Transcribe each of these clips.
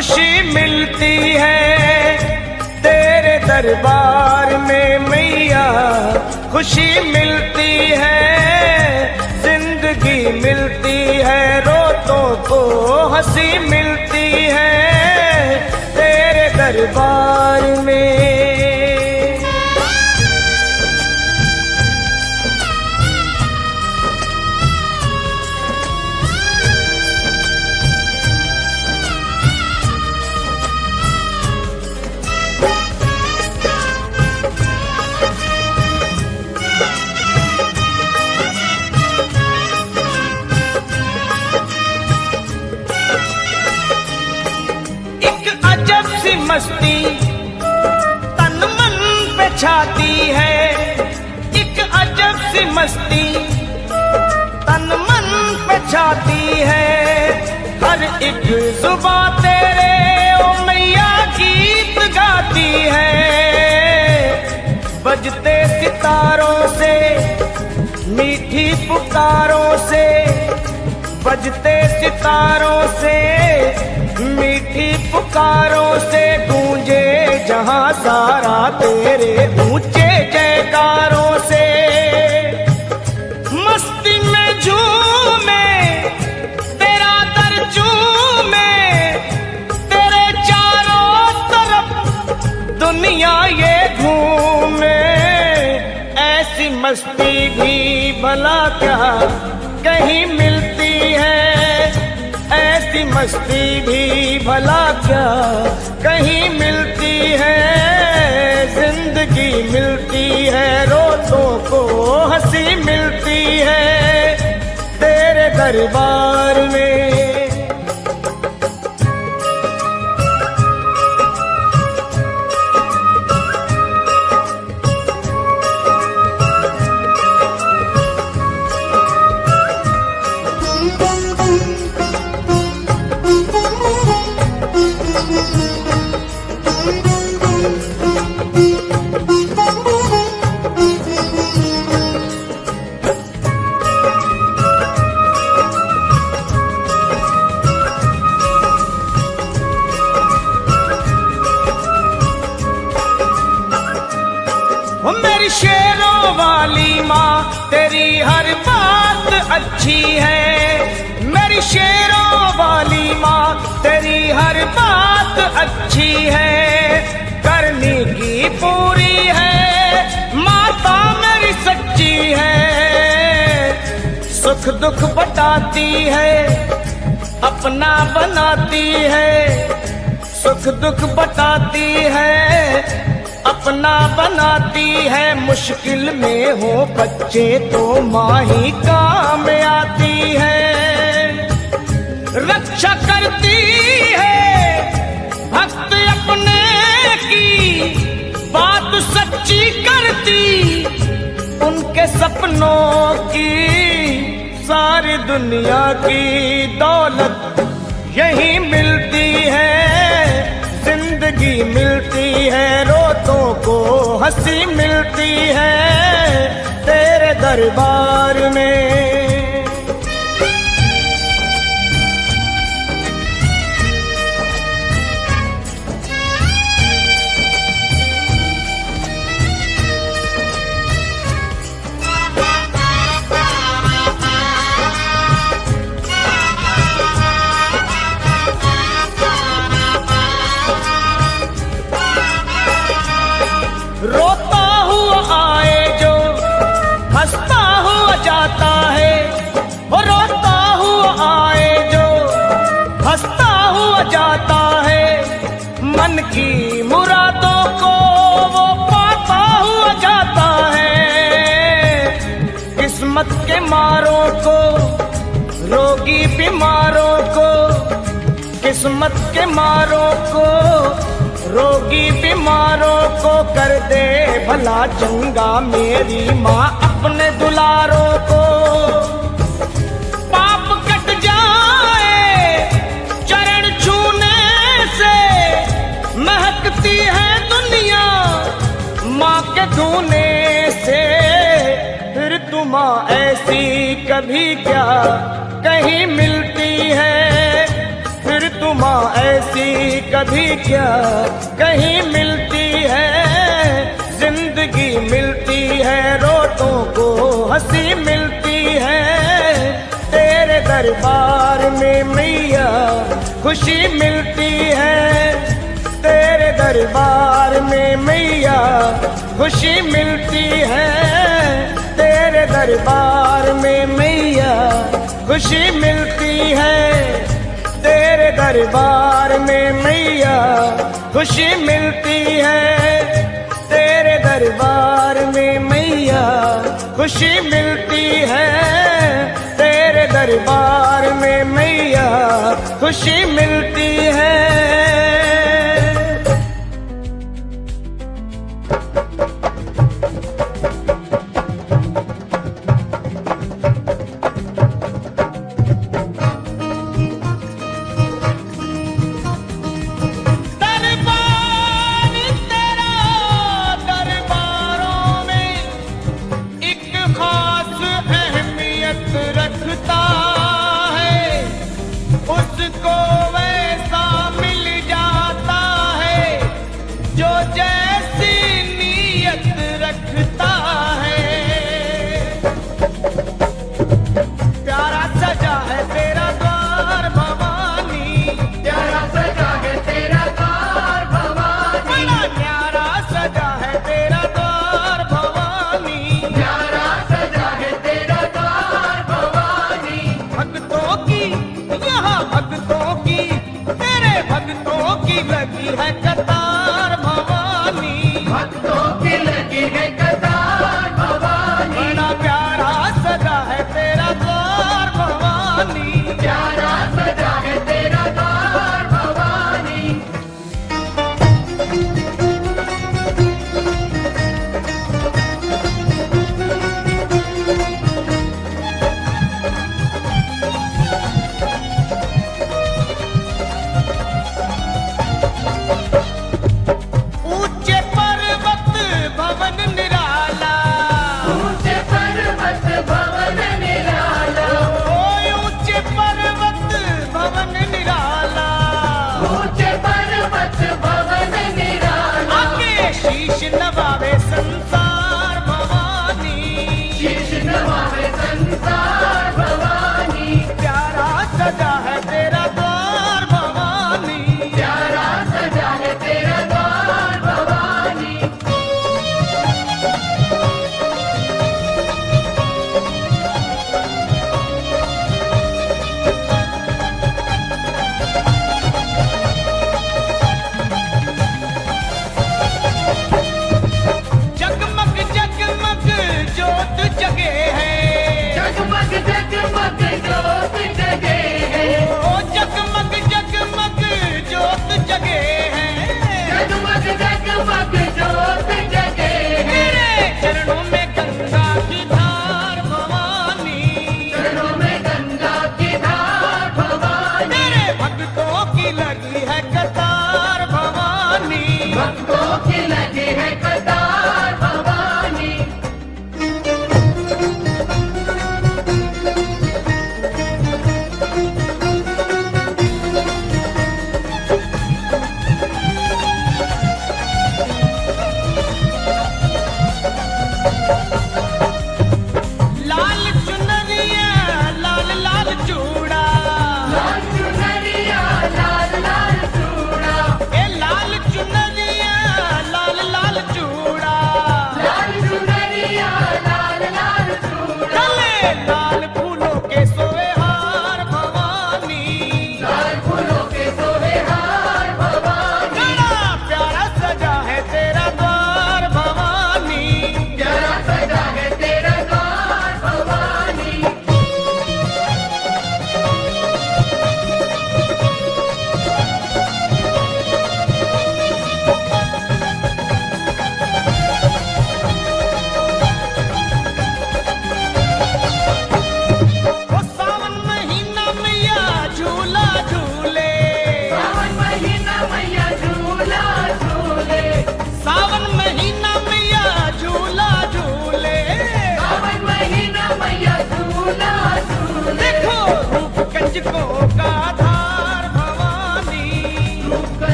खुशी मिलती है तेरे दरबार में मैया, खुशी मिलती है, जिंदगी मिलती है, रोतों को हंसी मिलती है तेरे दरबार में। मस्ती तन मन पे छाती है, एक अजब सी मस्ती तन मन पे छाती है। हर एक जुबां तेरे ओ मैया गीत गाती है, बजते सितारों से मीठी पुकारों से, बजते सितारों से मीठी पुकारों से, गूंजे जहां सारा तेरे ऊंचे जयकारों से। मस्ती में झूमे तेरा दर झूमे, तेरे चारों तरफ दुनिया ये घूमे। ऐसी मस्ती भी भला क्या कहीं मिलती है, ऐसी मस्ती भी भला क्या कहीं मिलती है। जिंदगी मिलती है, रोतों को हंसी मिलती है तेरे दरबार में। मेरी शेरों वाली माँ तेरी हर बात अच्छी है, मेरी शेरों वाली माँ तेरी हर बात अच्छी है। करनी की पूरी है माता मेरी सच्ची है, सुख दुख बटाती है अपना बनाती है, सुख दुख बटाती है अपना बनाती है। मुश्किल में हो बच्चे तो माँ ही काम आती है, रक्षा करती है भक्त अपने की, बात सच्ची करती उनके सपनों की। सारी दुनिया की दौलत यही मिलती है, जिंदगी मिलती है, रोतों को हंसी मिलती है तेरे दरबार में। रोता हुआ आए जो हंसता हुआ जाता है, वो रोता हुआ आए जो हंसता हुआ जाता है। मन की मुरादों को वो पाता हुआ जाता है, किस्मत के मारों को रोगी बीमारों को, किस्मत के मारों को रोगी बीमारों को कर दे भला चंगा मेरी माँ अपने दुलारों को। पाप कट जाए चरण छूने से, महकती है दुनिया माँ के धोने से। फिर तू माँ ऐसी कभी क्या कहीं मिलती है, फिर तू नुमा ऐसी कभी क्या कहीं मिलती है। जिंदगी मिलती है रोतों को हंसी मिलती है। तेरे दरबार में मैया खुशी मिलती है। तेरे दरबार में मैया खुशी मिलती है। तेरे दरबार में मैया खुशी मिलती है। तेरे दरबार में मैया खुशी मिलती है। तेरे दरबार में मैया खुशी मिलती है। तेरे दरबार में मैया खुशी मिलती है। रखता है उसको वैसा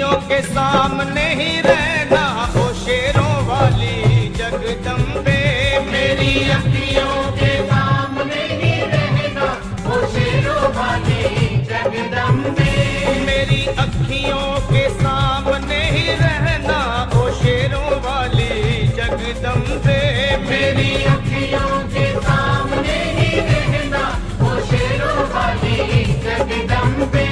अखियों के सामने ही रहना ओ शेरों वाली जगदम्बे। मेरी अखियों के सामने ही रहना ओ शेरों वाली जगदम्बे। मेरी अखियों के सामने ही रहना ओ शेरों वाली जगदम्बे। मेरी अखियों के सामने ही रहना ओ शेरों वाली जगदम्बे।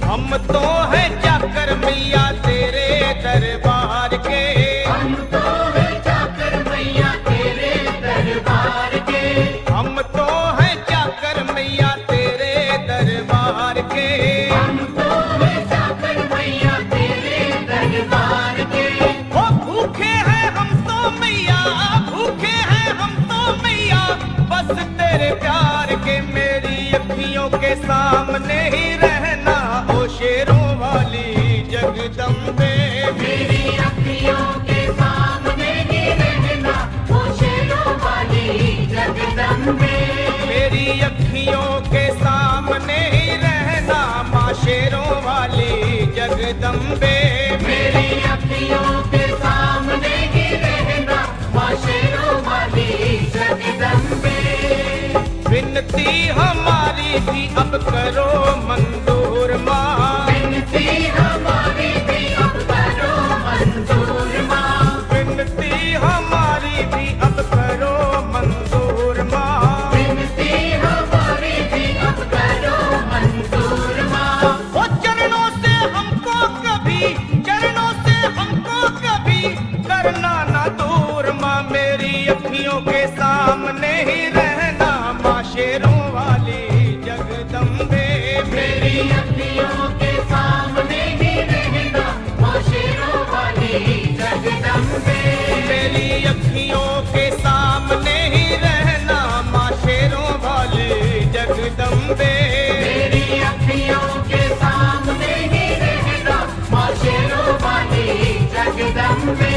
हम तो हैं जाकर मैया तेरे दरबार के, हम तो है जाकर मैया तेरे दरबार के। हम तो हैं जाकर मैया तेरे दरबार के। हम तो है जाकर मैया तेरे दरबार के। ओ भूखे हैं हम तो मैया, भूखे हैं हम तो मैया, बस तेरे प्यार के। मेरी अखियों के सामने ही रहना ओ शेरों वाली जगदम्बे। मेरी अखियों के सामने ही रहना ओ शेरों वाली जगदम्बे। मेरी अखियों के सामने ही रहना माँ शेरों वाली जगदम्बे। मेरी अखियों के सामने ही रहना माँ शेरों वाली जगदम्बे। विनती हमारी भी अब करो मंजूर माँ, विनती हमारी भी अब करो मंजूर माँ। विनती हमारी भी अब करो मंजूर माँ। विनती हमारी भी अब करो मंजूर माँ। वो चरणों से हमको कभी, चरणों से हमको कभी करना ना दूर माँ। मेरी अखियों के सामने ही रहना माँ शेरों वाली जगदम्बे। मेरी अखियों के सामने ही रहना माँ शेरों वाली जगदम्बे। मेरी अखियों के सामने ही रहना माँ शेरों वाली जगदम्बे। मेरी अखियों के सामने ही रहना माँ शेरों वाली जगदम्बे।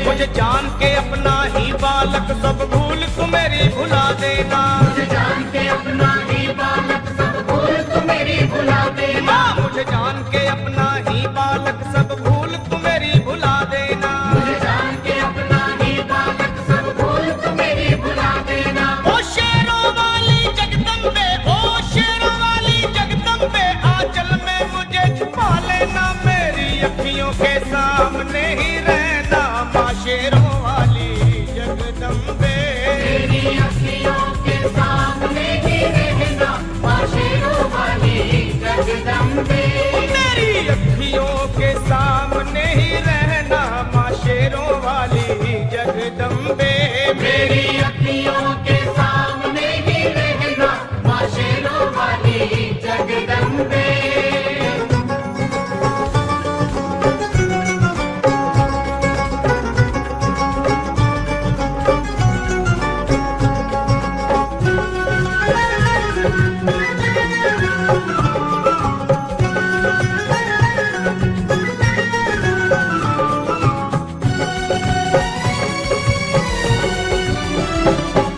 मुझे जान के अपना ही बालक सब भूल तू मेरी भुला देना। मुझे जान के अपना ही बालक सब भूल तू मेरी भुला देना। माँ मुझे जान के अपना ही बालक सब भूल तू मेरी भुला देना। मुझे जान के अपना ही बालक सब भूल तू मेरी भुला देना। ओ शेरों वाली जगदम्बे, ओ शेरों वाली जगदम्बे, आंचल में मुझे छुपा लेना। मेरी अखियों के सामने ही रहना माँ शेरों वाली जगदम्बे। मेरी अखियों के सामने ही रहना माँ शेरों वाली जगदम्बे। मेरी अखियों के सामने ही रहना माँ शेरों वाली जगदम्बे। मेरी अखियों के सामने ही रहना माँ शेरों वाली जगदम्बे।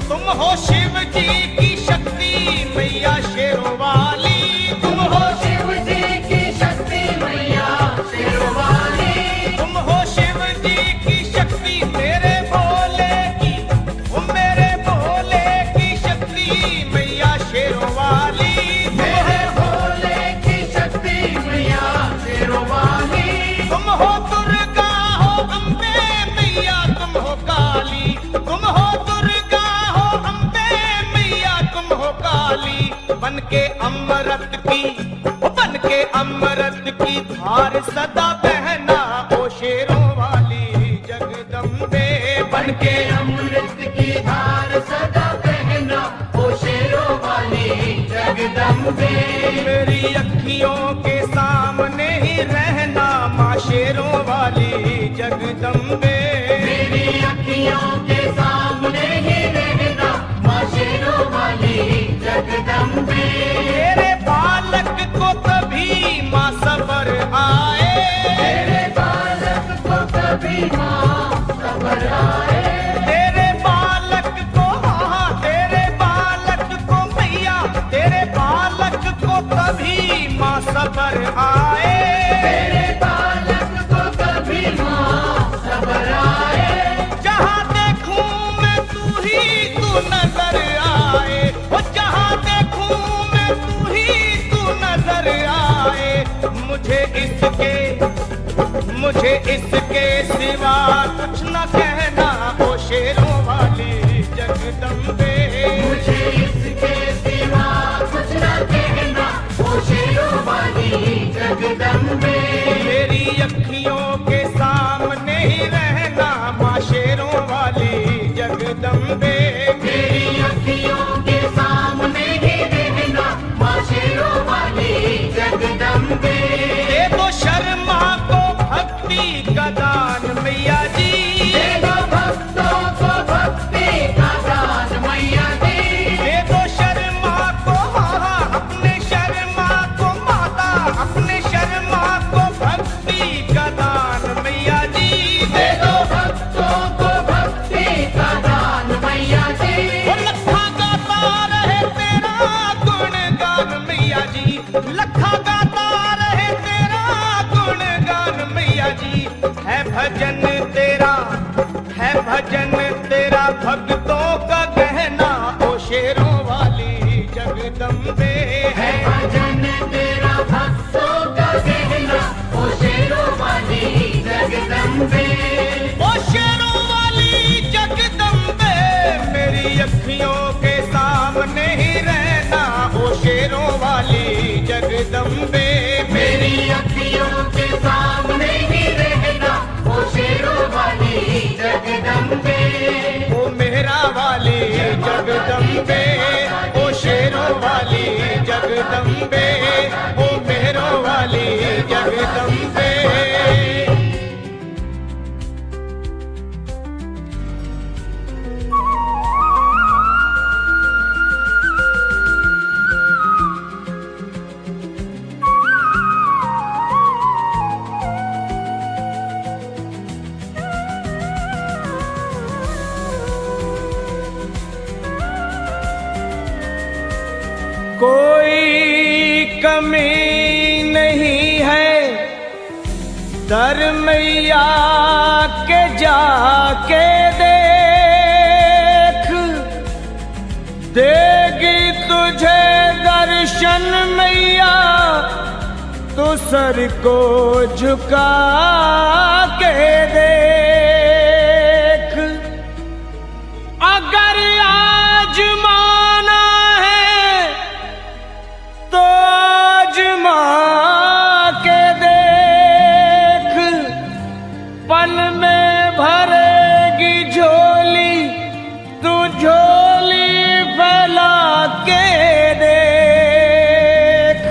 तुम हो शिव जी की शक्ति मैया शेरों वाली। तुम हो शिव जी की शक्ति मैया शेरों वाली। तुम हो शिव जी की शक्ति मेरे भोले की, ओ मेरे भोले की शक्ति मैया शेरों वाली। मेरे भोले की शक्ति मैया शेरों वाली। तुम हो दुर्गा हो अम्बे मैया तुम हो काली। तुम हो दुर्गा हो अम्बे मैया तुम हो काली। बन के अमृत की, बन के अमृत की धार सदा बहना ओ शेरों वाली जगदम्बे। बन के अमृत की धार सदा बहना ओ शेरों वाली जगदम्बे। मेरी अखियों के सामने ही रहना माँ शेरों वाली जगदम्बे। मेरी अखियों के सामने ही रहना माँ शेरों वाली जगदम्बे। तेरे बालक को कभी माँ सबर आए। तेरे बालक को कभी माँ सबर आए। तेरे बालक को, हाँ तेरे बालक को मैया, तेरे बालक को कभी माँ सबर आए। तेरे मुझे इसके सिवा कुछ न कहना ओ शेरों वाली जगदम्बे। मुझे इसके सिवा कुछ न कहना ओ शेरों वाली जगदम्बे। मेरी अखियों के सामने ही रहना माँ शेरों वाली जगदम्बे। मेरी अखियों के सामने ही रहना माँ शेरों वाली जगदम्बे। दे दो शर्मा को भक्ति का दान मैया जी। दे दो भक्तों को भक्ति का दान मैया जी। दे दो शर्मा को अपने शर्मा को माता अपने शर्मा को भक्ति का दान मैया जी। दे दो भक्तों को भक्ति का दान मैया जी। वो लखा गाता रहे तेरा गुणगान मैया जी। लखा गाता रहे तेरा गुणगान मैया जी। है भजन तेरा भक्तों का गहना ओ शेरों वाली जगदम्बे। है भजन तेरा भक्तों का कहना ओ शेरों वाली जगदम्बे। ओ शेरों वाली जगदम्बे मेरी अखियों के सामने ही रहना ओ शेरों वाली जगदम्बे। मेरी अखियों के सामने ही रहना ओ शेरों वाली जगदम्बे। ओ मेहरा वाली जगदम्बे ओ शेरों वाली जगदम्बे ओ मेहरों वाली जगदम्बे। कोई कमी नहीं है दर मैया के जाके देख। देगी तुझे दर्शन मैया तो सर को झुका के देख। अगर आज माना है तो आजमा के देख। पल में भरेगी झोली तू झोली फैला के देख।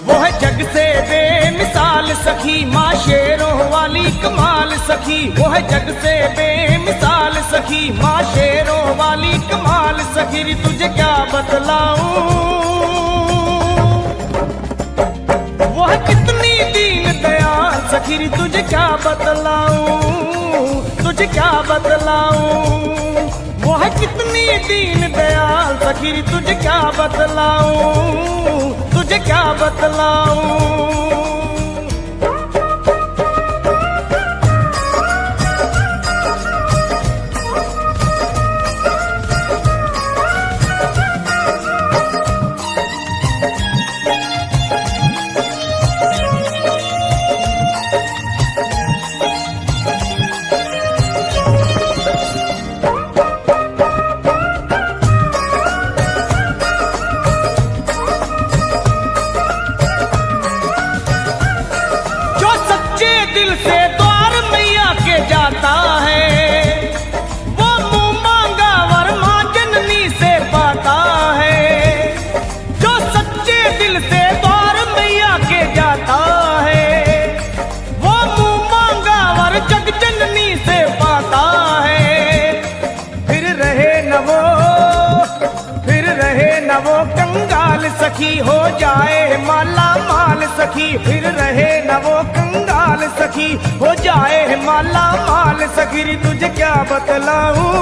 वो है जग से बेमिसाल सखी माँ शेरों वाली कमाल सखी। वो है जग से बेमिसाल सखी माँ शेरों वाली कमाल सखी। री तुझे क्या बतलाऊं वो है कितनी दीन दयाल सखी। री तुझे क्या बतलाऊं तुझे क्या बतलाऊं वो है कितनी दीन दयाल सखी। री तुझे क्या बतलाऊं तुझे क्या बतलाऊं। दिल से द्वार मैया के जाता है वो मुंह मांगा वर मां जननी से पाता है। जो सच्चे दिल से द्वार मैया के जाता है वो मुंह मांगा वर जग जननी से पाता है। फिर रहे न वो कंगाल सखी हो जाए माला माल सखी। फिर रहे न वो कंगाल सखी हो जाए माला माल सखी। री तुझे क्या बतलाऊं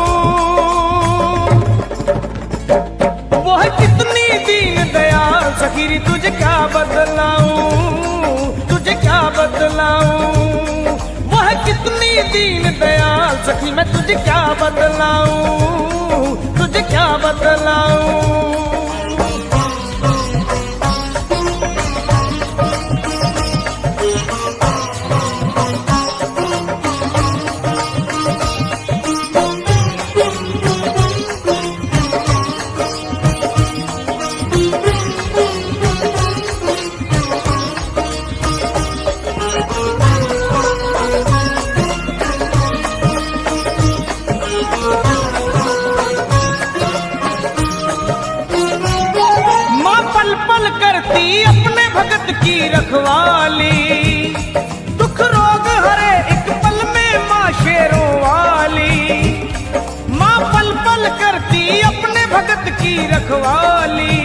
वो है कितनी दीन दयाल सखी। री तुझे क्या बतलाऊं तुझे क्या बतलाऊं वो है कितनी दीन दयाल सखी। मैं तुझे क्या बतलाऊं तुझे क्या बतलाऊं। भगत की रखवाली, दुख रोग हरे एक पल में माँ शेरों वाली। माँ पल पल करती अपने भगत की रखवाली,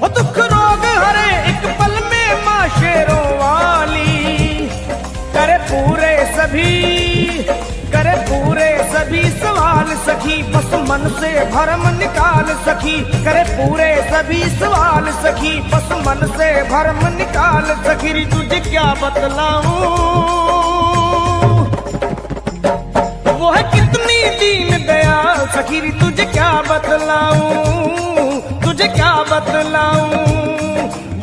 वो दुख रोग हरे एक पल में माँ शेरों वाली। करे पूरे सभी सवाल सखी, बस मन से भरम निकाल सखी। करे पूरे सभी सवाल सखी, बस मन से भरम निकाल सखी। री तुझे क्या बतलाऊं, वो है कितनी दीन दयाल सखी। री तुझे क्या बतलाऊं, तुझे क्या बतलाऊं,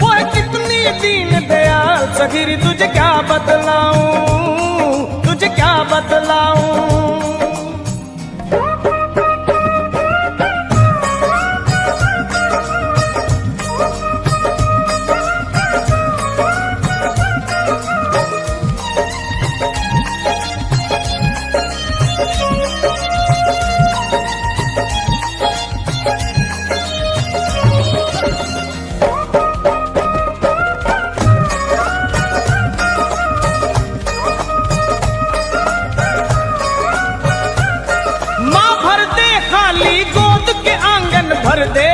वो है कितनी दीन दयाल सखी। री तुझे क्या बतलाऊं, तुझे क्या बतलाऊं। भर दे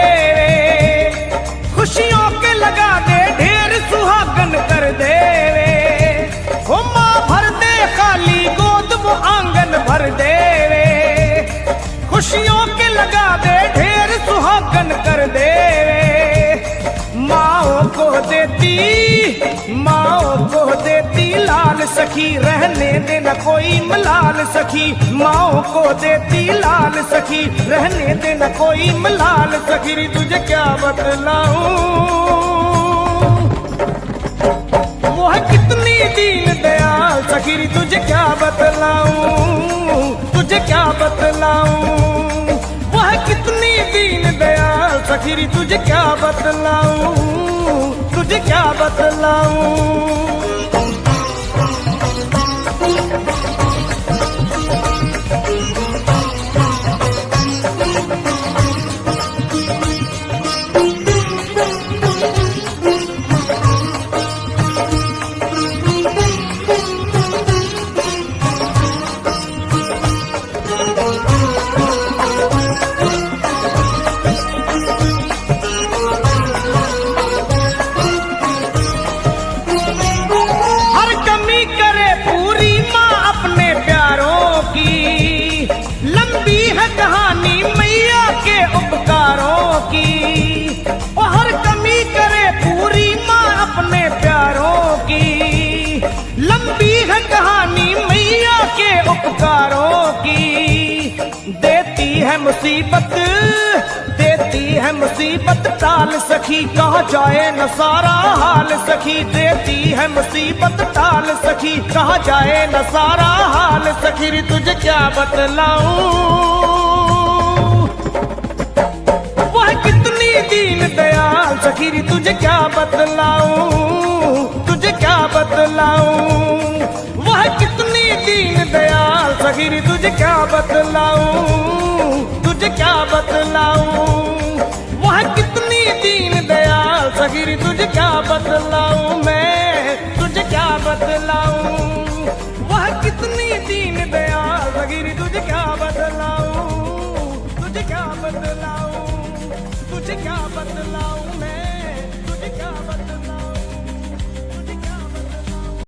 खुशियों के लगा दे ढेर सुहागन कर दे। वो माँ भर दे खाली गोद वो आंगन भर दे, खुशियों के लगा दे ढेर सुहागन कर दे। माओ को देती लाल सखी, रहने देना कोई मलाल सखी। माओ को देती लाल सखी, रहने देना कोई मलाल सखी। री तुझे क्या बतलाऊं, वो है कितनी दीन दयाल सखी। री तुझे क्या बतलाऊं, तुझे क्या बतलाऊं, वो है कितनी दीन दयाल सखी। री तुझे क्या बतलाऊं, तुझे क्या बतलाऊं। कहानी मैया के उपकारों की, वो हर कमी करे पूरी माँ अपने प्यारों की। लंबी है कहानी मैया के उपकारों की, देती है मुसीबत टाल सखी। कहा जाए न सारा हाल सखी, देती है मुसीबत टाल सखी। कहा जाए न सारा हाल सखी। री तुझे क्या बतलाऊं, दीन दयाल सखी। री तुझे क्या बतलाऊं, तुझे क्या बतलाऊं, वह कितनी दीन दयाल सखी। री तुझे क्या बतलाऊं, तुझे क्या बतलाऊं, वह कितनी दीन दयाल सखी। री तुझे क्या बतलाऊं, मैं तुझे क्या बतलाऊं, वह कितनी दीन दयाल सखी। री तुझे क्या बतलाऊं, तुझे क्या बतलाऊं, तुझे क्या बतलाऊं, मैं तुझे क्या बतलाऊं।